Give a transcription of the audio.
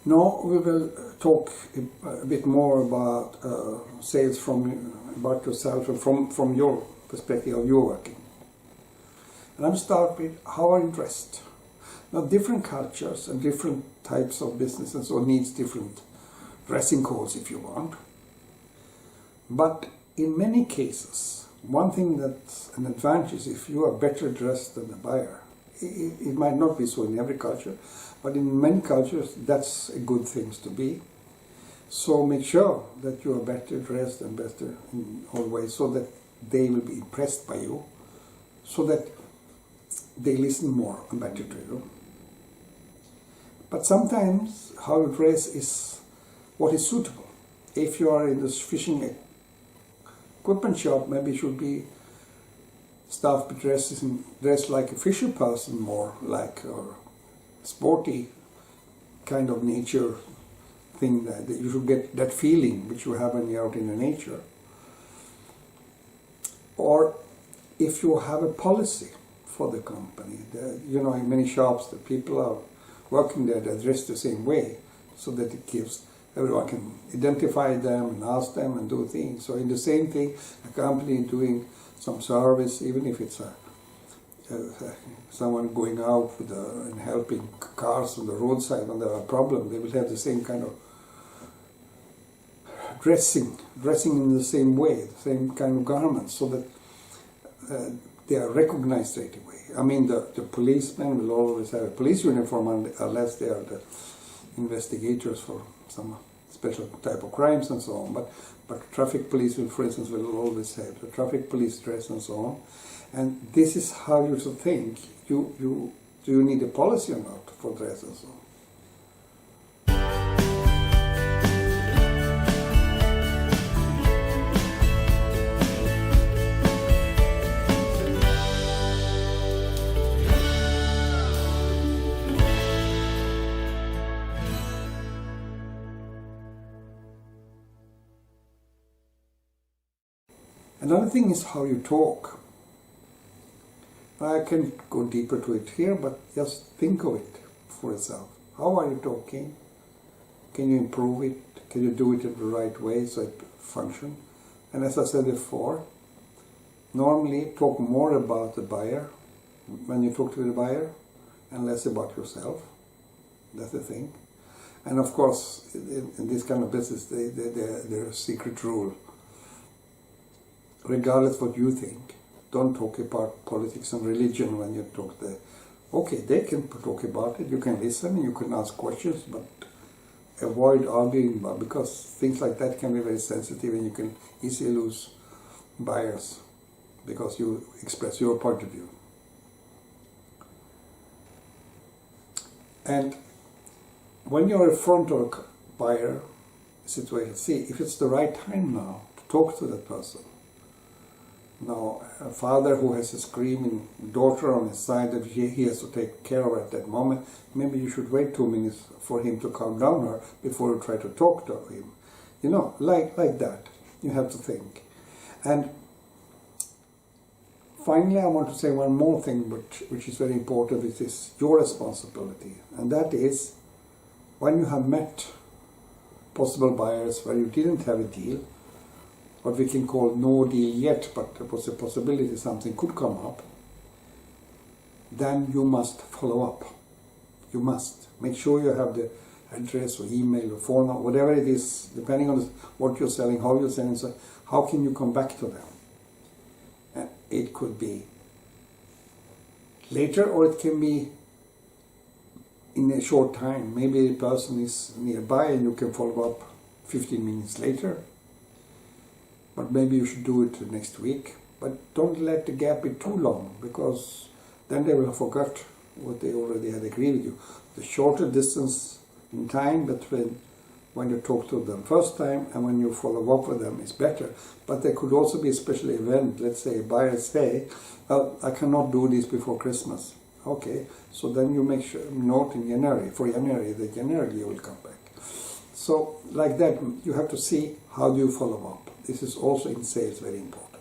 Now we will talk a bit more about sales about yourself and from your perspective of your working. And I'm start with how are you dressed? Now different cultures and different types of businesses or needs different dressing codes if you want. But in many cases, one thing that's an advantage is if you are better dressed than the buyer. It might not be so in every culture, but in many cultures that's a good thing to be. So make sure that you are better dressed and better in all ways so that they will be impressed by you, so that they listen more and better to you. But sometimes how you dress is what is suitable. If you are in this fishing equipment shop, maybe you should be staff dressed like a fisher person, more like a sporty kind of nature thing, that you should get that feeling which you have when you're out in the nature. Or if you have a policy for the company, in many shops the people are working there, they're dressed the same way, so that it gives everyone can identify them and ask them and do things. So in the same thing, a company doing some service, even if it's someone going out with and helping cars on the roadside when there are problems, they will have the same kind of dressing in the same way, the same kind of garments, so that they are recognized right away. I mean, the policemen will always have a police uniform unless they are the investigators for some special type of crimes and so on. But traffic police will, for instance, will always have the traffic police dress and so on. And this is how you should think. Do you need a policy or not for dress and so on? Another thing is how you talk. I can go deeper to it here, but just think of it for yourself. How are you talking? Can you improve it? Can you do it in the right way so it functions? And as I said before, normally talk more about the buyer when you talk to the buyer and less about yourself. That's the thing. And of course, in this kind of business, there's a secret rule. Regardless what you think, don't talk about politics and religion when you talk there. Okay, they can talk about it, you can listen, you can ask questions, but avoid arguing about, because things like that can be very sensitive and you can easily lose buyers because you express your point of view. And when you're in front of a buyer situation, see if it's the right time now to talk to that person. Now, a father who has a screaming daughter on his side that he has to take care of at that moment, maybe you should wait 2 minutes for him to calm down her before you try to talk to him. Like that. You have to think. And finally, I want to say one more thing which is very important, which is your responsibility. And that is, when you have met possible buyers where you didn't have a deal, what we can call no deal yet, but there was a possibility something could come up, then you must follow up. You must make sure you have the address or email or phone or whatever it is, depending on what you're selling, how you're selling, so how can you come back to them? And it could be later or it can be in a short time. Maybe the person is nearby and you can follow up 15 minutes later. But maybe you should do it next week. But don't let the gap be too long, because then they will have forgot what they already had agreed with you. The shorter distance in time between when you talk to them first time and when you follow up with them is better. But there could also be a special event. Let's say a buyer say, well, I cannot do this before Christmas. Okay, so then you make sure note in January, for January, that January you will come back. So like that, you have to see how do you follow up. This is also in sales very important.